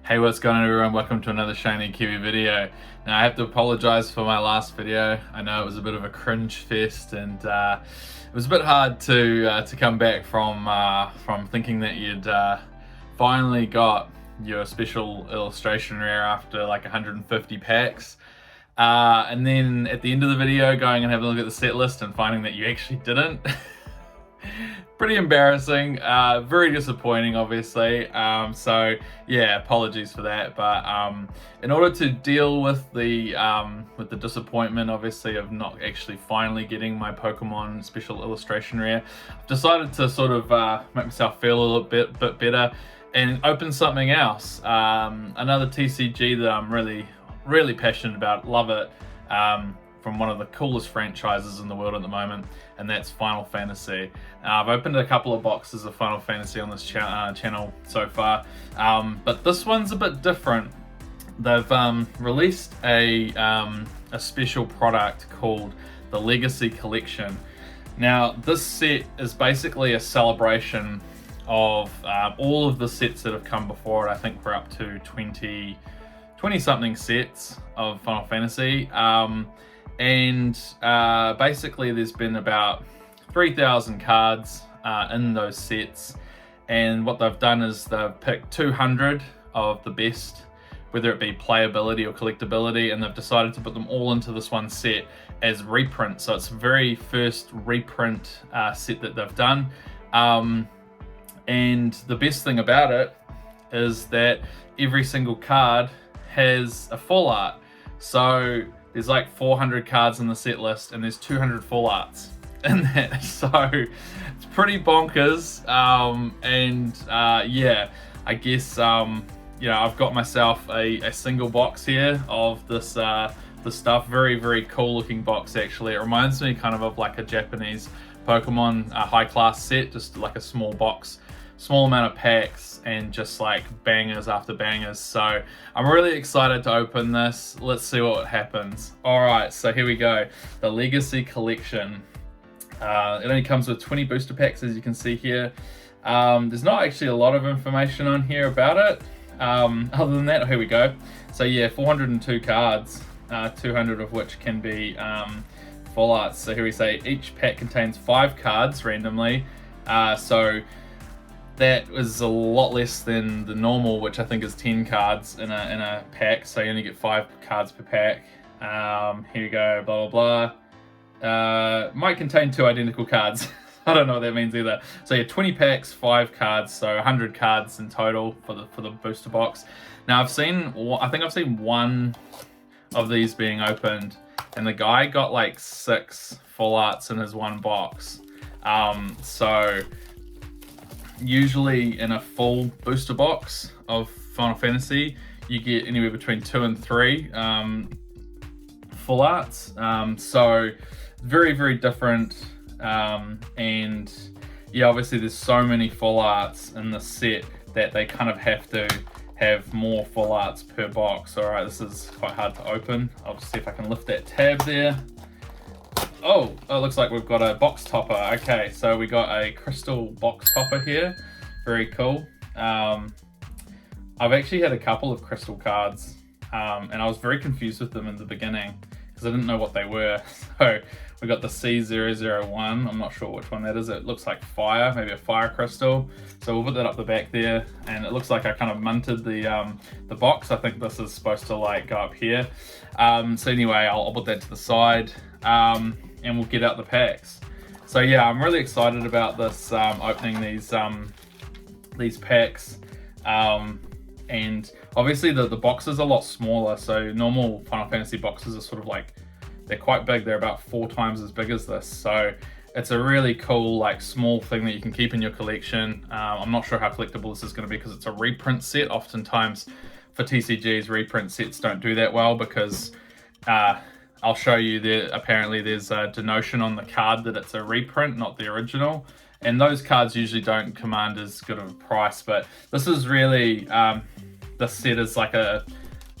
Hey, what's going on everyone? Welcome to another Shiny Kiwi video. Now I have to apologize for my last video. I know it was a bit of a cringe fest and it was a bit hard to come back from thinking that you'd finally got your special illustration rare after like 150 packs. And then at the end of the video going and having a look at the set list and finding that you actually didn't. Pretty embarrassing, very disappointing obviously, so yeah, apologies for that, but in order to deal with the disappointment obviously of not actually finally getting my Pokemon special illustration rare, I've decided to sort of make myself feel a little bit better and open something else, another TCG that I'm really passionate about, love it, from one of the coolest franchises in the world at the moment, and that's Final Fantasy. I've opened a couple of boxes of Final Fantasy on this channel so far, but this one's a bit different. They've released a special product called the Legacy Collection. Now this set is basically a celebration of all of the sets that have come before it. I think we're up to 20 something sets of Final Fantasy. And basically there's been about 3,000 cards in those sets, and what they've done is they've picked 200 of the best, whether it be playability or collectability, and they've decided to put them all into this one set as reprint. So it's the very first reprint set that they've done, and the best thing about it is that every single card has a full art. So there's like 400 cards in the set list and there's 200 full arts in that. So it's pretty bonkers. Yeah, I guess, you know, I've got myself a single box here of this the stuff. Very cool looking box actually. It reminds me kind of like a Japanese Pokemon high class set, just like a small box, small amount of packs, and just like bangers after bangers. So I'm really excited to open this. Let's see what happens. All right, so here we go. The Legacy Collection. It only comes with 20 booster packs, as you can see here. There's not actually a lot of information on here about it. Other than that, here we go. So yeah, 402 cards, 200 of which can be full arts. So here we say each pack contains 5 cards randomly. So that was a lot less than the normal, which I think is 10 cards in a pack, so you only get 5 cards per pack. Here you go, blah blah blah. Might contain 2 identical cards. I don't know what that means either. So yeah, 20 packs, 5 cards, so 100 cards in total for the booster box. Now I think I've seen one of these being opened, and the guy got like 6 full arts in his one box. So usually in a full booster box of Final Fantasy, you get anywhere between 2 and 3 full arts. So very different. And yeah, obviously there's so many full arts in the set that they kind of have to have more full arts per box. All right, this is quite hard to open. I'll just see if I can lift that tab there. Oh, it looks like we've got a box topper. Okay, so we got a crystal box topper here. Very cool. I've actually had a couple of crystal cards, and I was very confused with them in the beginning because I didn't know what they were. So we got the C001. I'm not sure which one that is. It looks like fire, maybe a fire crystal. So we'll put that up the back there, and it looks like I kind of munted the box. I think this is supposed to like go up here. So anyway, I'll put that to the side. And we'll get out the packs. So yeah, I'm really excited about this, opening these packs. And obviously the box is a lot smaller, so normal Final Fantasy boxes are sort of like, they're quite big. They're about 4 times as big as this. So it's a really cool, like, small thing that you can keep in your collection. I'm not sure how collectible this is going to be because it's a reprint set. Oftentimes for TCGs, reprint sets don't do that well because I'll show you there. Apparently there's a denotion on the card that it's a reprint, not the original. And those cards usually don't command as good of a price, but this is really, this set is like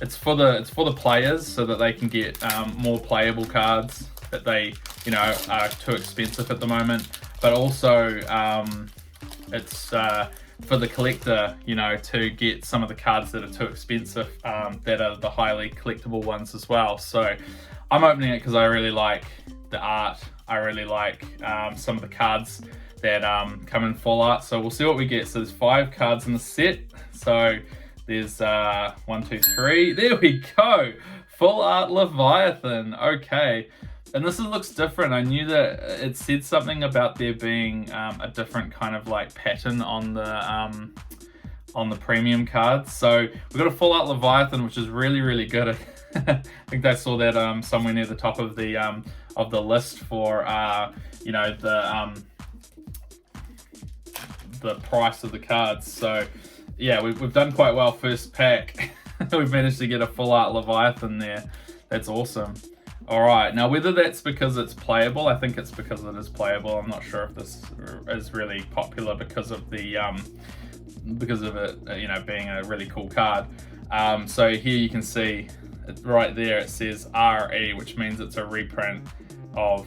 it's for the players so that they can get more playable cards that they, you know, are too expensive at the moment. But also it's for the collector, you know, to get some of the cards that are too expensive, that are the highly collectible ones as well. So I'm opening it because I really like the art. I really like some of the cards that come in full art. So we'll see what we get. So there's 5 cards in the set. So there's 1, 2, 3. There we go. Full art Leviathan. Okay. And this looks different. I knew that it said something about there being a different kind of like pattern on the premium cards. So we've got a full art Leviathan, which is really, really good. I think I saw that somewhere near the top of the list for you know, the price of the cards. So yeah, we've done quite well first pack. We've managed to get a full art Leviathan there. That's awesome. All right, now whether that's because it's playable, I think it's because it is playable. I'm not sure if this is really popular because of it, you know, being a really cool card. So here you can see right there it says RE, which means it's a reprint of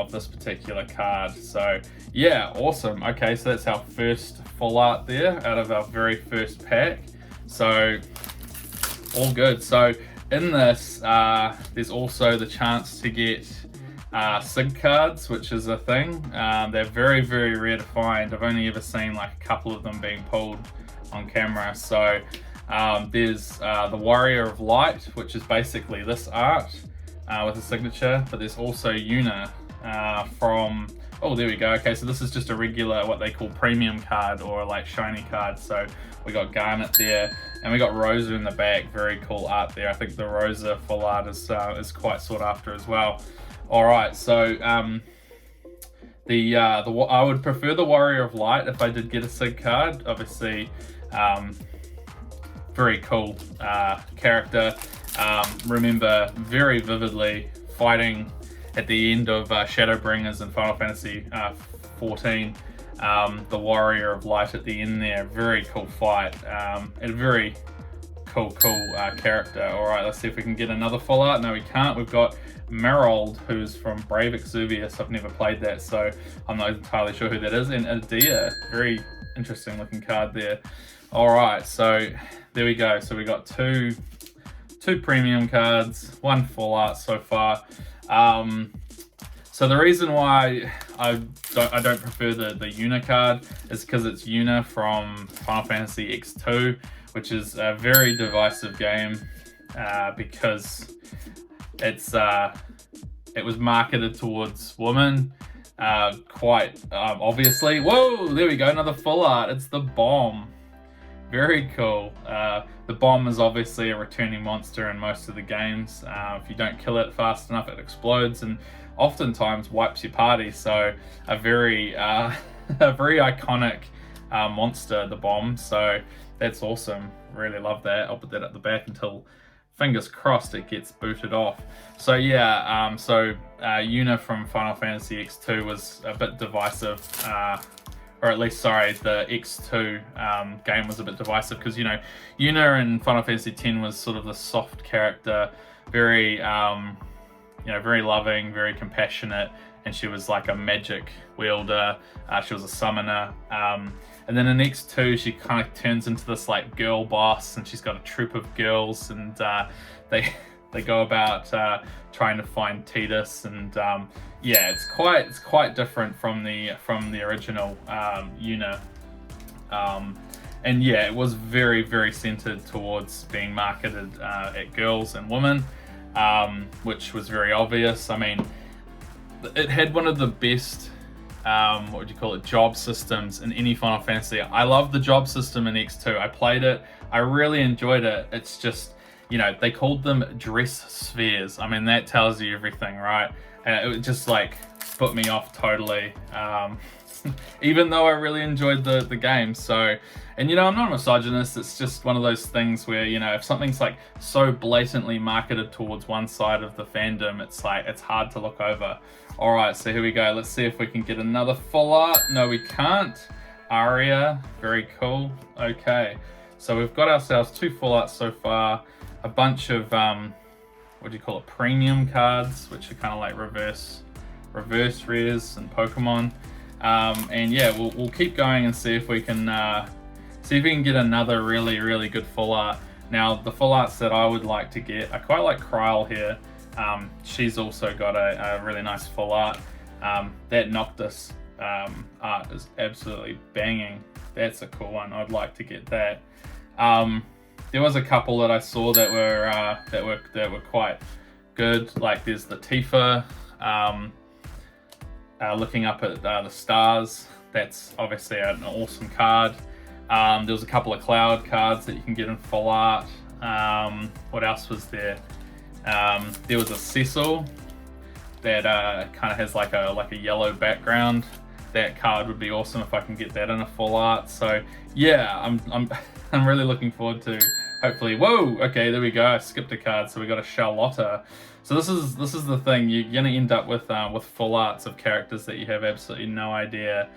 this particular card. So yeah, awesome. Okay, so that's our first full art there out of our very first pack. So all good. So in this, there's also the chance to get SIG cards, which is a thing. They're very, very rare to find. I've only ever seen like a couple of them being pulled on camera. So there's the Warrior of Light, which is basically this art with a signature, but there's also Yuna from, oh, there we go. Okay, so this is just a regular, what they call premium card or like shiny card. So we got Garnet there, and we got Rosa in the back. Very cool art there. I think the Rosa full art is quite sought after as well. All right, so I would prefer the Warrior of Light if I did get a SIG card. Obviously, very cool character. Remember very vividly fighting at the end of Shadowbringers in Final Fantasy 14. The Warrior of Light at the end there, very cool fight, and a very cool character. All right, let's see if we can get another full art. No, we can't. We've got Merold, who's from Brave Exuvius. I've never played that, so I'm not entirely sure who that is. And Adia, very interesting looking card there. All right, so there we go. So we got two premium cards, 1 full art so far. So the reason why I don't prefer the Yuna card is because it's Yuna from Final Fantasy X2, which is a very divisive game because it was marketed towards women, quite obviously. Whoa, there we go, another full art. It's the Bomb. Very cool. The Bomb is obviously a returning monster in most of the games. If you don't kill it fast enough, it explodes and oftentimes wipes your party. So a very iconic monster, the Bomb. So that's awesome. Really love that. I'll put that at the back until, fingers crossed, it gets booted off. So yeah, Yuna from Final Fantasy X2 was a bit divisive. Or at least, sorry, the X2 game was a bit divisive because, you know, Yuna in Final Fantasy X was sort of the soft character, very, very loving, very compassionate, and she was like a magic wielder. She was a summoner. And then in X2, she kind of turns into this like girl boss, and she's got a troop of girls, and they go about trying to find Tidus, and yeah, it's quite different from the original Yuna, and yeah, it was very, very centered towards being marketed at girls and women, which was very obvious. I mean, it had one of the best what would you call it, job systems in any Final Fantasy. I love the job system in X2. I played it, I really enjoyed it. It's just, you know, they called them dress spheres. I mean, that tells you everything, right? And it just like put me off totally, even though I really enjoyed the game. So, and you know, I'm not a misogynist. It's just one of those things where, you know, if something's like so blatantly marketed towards one side of the fandom, it's like, it's hard to look over. All right, so here we go. Let's see if we can get another full art. No, we can't. Aria, very cool. Okay, so we've got ourselves 2 full arts so far, a bunch of what do you call it, premium cards, which are kind of like reverse rares and Pokemon, and yeah, we'll keep going and see if we can see if we can get another really good full art. Now, the full arts that I would like to get, I quite like Kryle here. She's also got a really nice full art. That Noctis art is absolutely banging. That's a cool one. I'd like to get that. There was a couple that I saw that were quite good. Like there's the Tifa, looking up at the stars. That's obviously an awesome card. There was a couple of Cloud cards that you can get in full art. What else was there? There was a Cecil that kind of has like a yellow background. That card would be awesome if I can get that in a full art. So yeah, I'm really looking forward to hopefully. Whoa, okay, there we go. I skipped a card, so we got a Charlotta. So this is the thing. You're gonna end up with full arts of characters that you have absolutely no idea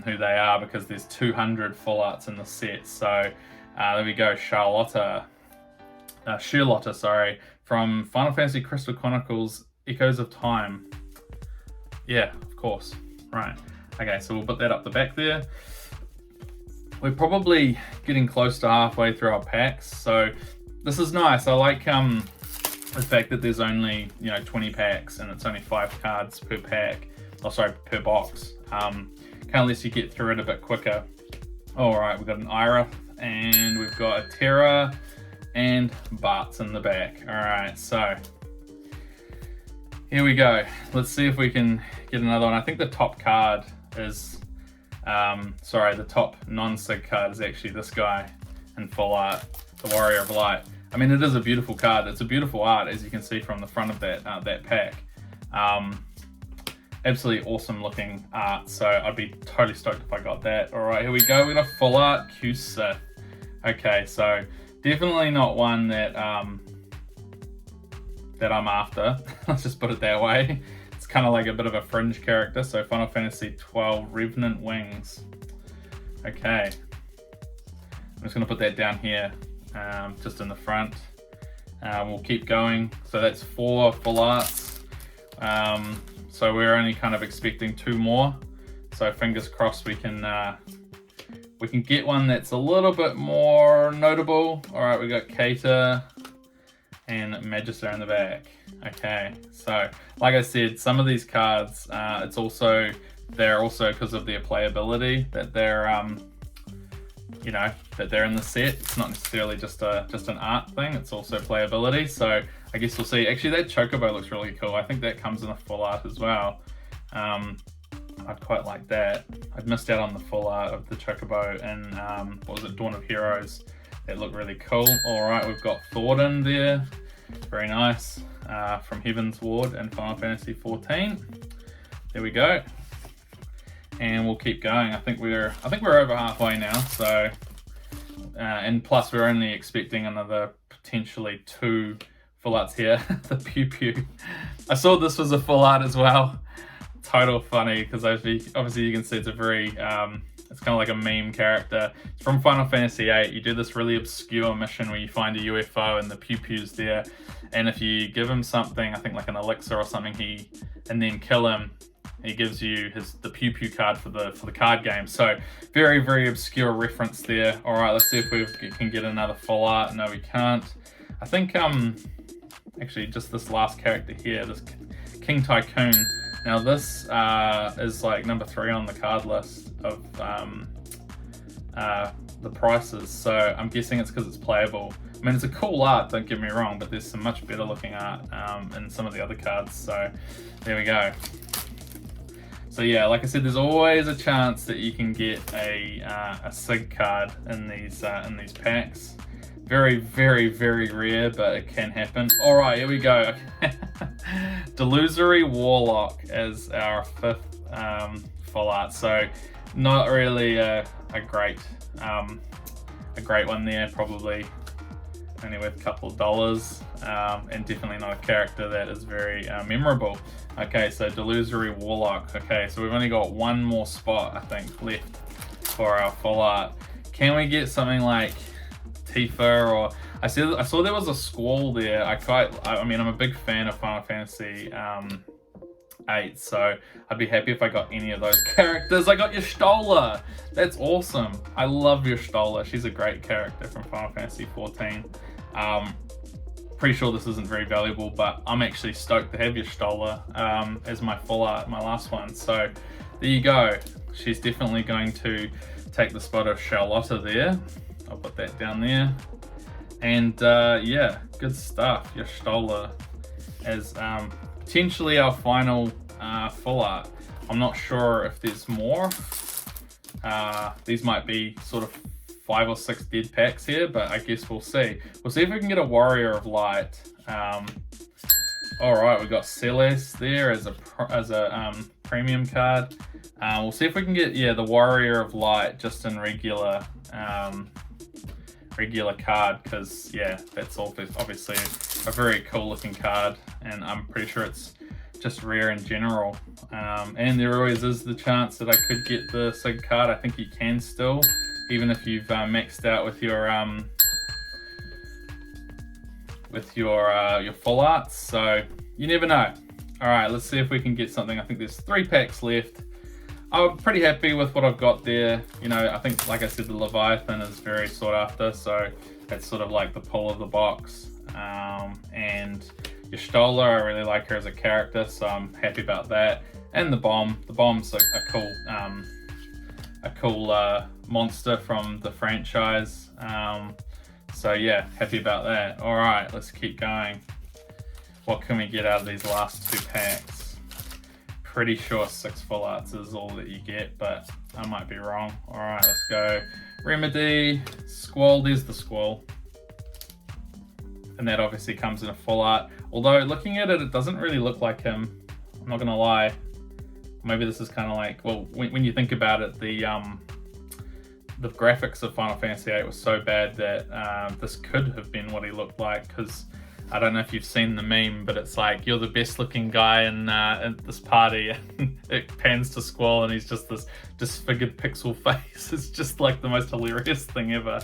who they are, because there's 200 full arts in the set. So there we go, Charlotta, sorry, from Final Fantasy Crystal Chronicles Echoes of Time. Yeah, of course. Right. Okay, so we'll put that up the back there. We're probably getting close to halfway through our packs, so this is nice. I like the fact that there's only 20 packs and it's only 5 cards per pack. Oh, sorry, per box. Kind of lets you get through it a bit quicker. All right, we've got an Ira and we've got a Terra and Bart's in the back. All right, so here we go. Let's see if we can get another one. I think the top card is, the top non-sig card is actually this guy in full art, the Warrior of Light. I mean, it is a beautiful card. It's a beautiful art, as you can see from the front of that pack. Absolutely awesome looking art. So I'd be totally stoked if I got that. All right, here we go. We got a full art Q-Sith. Okay, so definitely not one that I'm after. Let's just put it that way. It's kind of like a bit of a fringe character. So Final Fantasy 12 Revenant Wings. Okay, I'm just gonna put that down here, just in the front. We'll keep going. So that's 4 full arts. So we're only kind of expecting 2 more. So fingers crossed we can get one that's a little bit more notable. All right, we got Kaita and Magister in the back. Okay, so like I said, some of these cards, they're also because of their playability that they're that they're in the set. It's not necessarily just an art thing. It's also playability. So I guess we'll see. Actually, that Chocobo looks really cool. I think that comes in a full art as well. I'd quite like that. I'd missed out on the full art of the Chocobo in what was it, Dawn of Heroes. That looked really cool. All right, we've got Thornton there. Very nice. From Heaven's Ward and Final Fantasy 14. There we go. And we'll keep going. I think we're over halfway now. So, and plus we're only expecting another potentially 2 full arts here. The Pew Pew. I saw this was a full art as well. Total funny, because obviously you can see it's a very it's kind of like a meme character. It's from Final Fantasy VIII. You do this really obscure mission where you find a UFO and the Pew Pew's there, and if you give him something, I think like an elixir or something, and then kill him, he gives you the Pew Pew card for the card game. So very obscure reference there. All right, let's see if we can get another full art. No, we can't. I think actually just this last character here, this King Tycoon. Now this is like number 3 on the card list of the prices, so I'm guessing it's because it's playable. I mean, it's a cool art, don't get me wrong, but there's some much better looking art in some of the other cards, so there we go. So yeah, like I said, there's always a chance that you can get a SIG card in these packs. Very rare, but it can happen. All right, here we go. Delusory Warlock as our 5th full art. So not really a great one there. Probably only worth a couple of dollars, and definitely not a character that is very memorable. Okay, so Delusory Warlock. Okay, so we've only got 1 more spot, I think, left for our full art. Can we get something like Tifa, or I saw there was a Squall there. I mean, I'm a big fan of Final Fantasy 8, so I'd be happy if I got any of those characters. I got your Stola. That's awesome. I love your Stola. She's a great character from Final Fantasy 14. Pretty sure this isn't very valuable, but I'm actually stoked to have your Stola as my full art, my last one. So there you go. She's definitely going to take the spot of Charlotta there. I'll put that down there. And yeah, good stuff. Your Stola as potentially our final full art. I'm not sure if there's more. These might be sort of 5 or 6 dead packs here, but I guess we'll see. We'll see if we can get a Warrior of Light. All right, we've got Celeste there as a premium card. We'll see if we can get the Warrior of Light just in regular card, because that's obviously a very cool looking card, and I'm pretty sure it's just rare in general. And there always is the chance that I could get the SIG card. I think you can still, even if you've maxed out with your full arts. So you never know. All right, let's see if we can get something. I think there's 3 packs left. I'm pretty happy with what I've got there. You know, I think, like I said, the Leviathan is very sought after, so that's sort of like the pull of the box. And your Stola, I really like her as a character, so I'm happy about that. And the bomb's a cool monster from the franchise. So yeah, happy about that. All right, let's keep going. What can we get out of these last 2 packs? Pretty sure 6 full arts is all that you get, but I might be wrong. All right, let's go. Remedy, Squall, there's the Squall. And that obviously comes in a full art. Although looking at it, it doesn't really look like him. I'm not gonna lie. Maybe this is kind of like, well, when you think about it, the graphics of Final Fantasy VIII was so bad that this could have been what he looked like, because I don't know if you've seen the meme, but it's like, you're the best looking guy in this party, and it pans to Squall and he's just this disfigured pixel face. It's just like the most hilarious thing ever.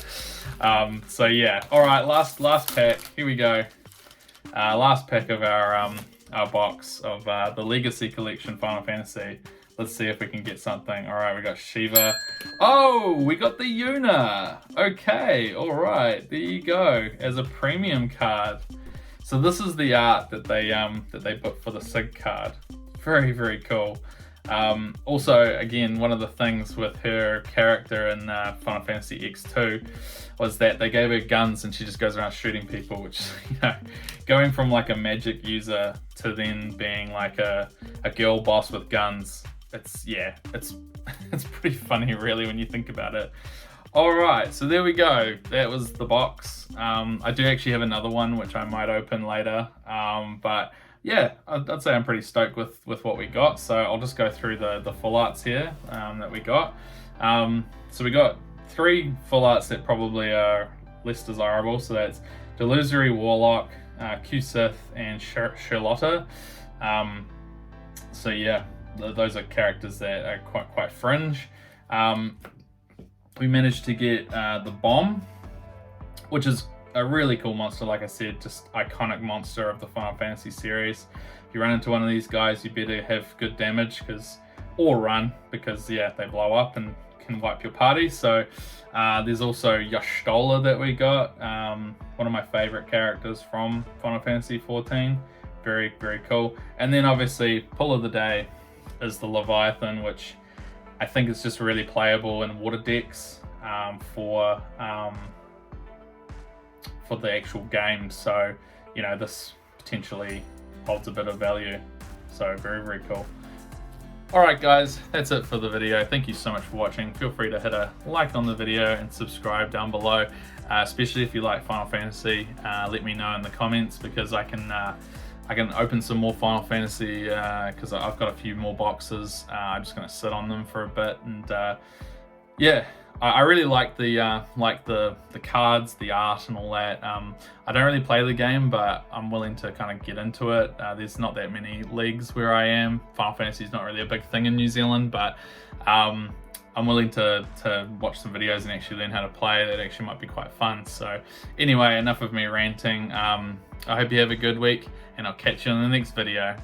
So yeah, all right, last pack, here we go. Last pack of our box of the Legacy Collection Final Fantasy. Let's see if we can get something. All right, we got Shiva. Oh, we got the Yuna. Okay, all right, there you go, as a premium card. So this is the art that they put for the SIG card. Very, very cool. Also, again, one of the things with her character in Final Fantasy X2 was that they gave her guns and she just goes around shooting people, which, you know, going from like a magic user to then being like a girl boss with guns, it's pretty funny really when you think about it. All right, so there we go. That was the box. I do actually have another one which I might open later, but yeah, I'd say I'm pretty stoked with what we got. So I'll just go through the full arts here that we got. So we got 3 full arts that probably are less desirable. So that's Delusory Warlock, Q-Sith, and Charlotta. So yeah, those are characters that are quite fringe. We managed to get the Bomb, which is a really cool monster. Like I said, just iconic monster of the Final Fantasy series. If you run into one of these guys, you better have good damage, or run, because yeah, they blow up and can wipe your party. So there's also Y'shtola that we got, one of my favorite characters from Final Fantasy 14. Very, very cool. And then obviously pull of the day is the Leviathan, which I think is just really playable in water decks for the actual game. So, you know, this potentially holds a bit of value. So very, very cool. All right, guys, that's it for the video. Thank you so much for watching. Feel free to hit a like on the video and subscribe down below, especially if you like Final Fantasy. Let me know in the comments, because I can open some more Final Fantasy, because I've got a few more boxes. I'm just going to sit on them for a bit, and yeah, I really like the cards, the art, and all that. I don't really play the game, but I'm willing to kind of get into it. There's not that many leagues where I am. Final Fantasy is not really a big thing in New Zealand, but I'm willing to watch some videos and actually learn how to play. That actually might be quite fun. So anyway, enough of me ranting. I hope you have a good week, and I'll catch you in the next video.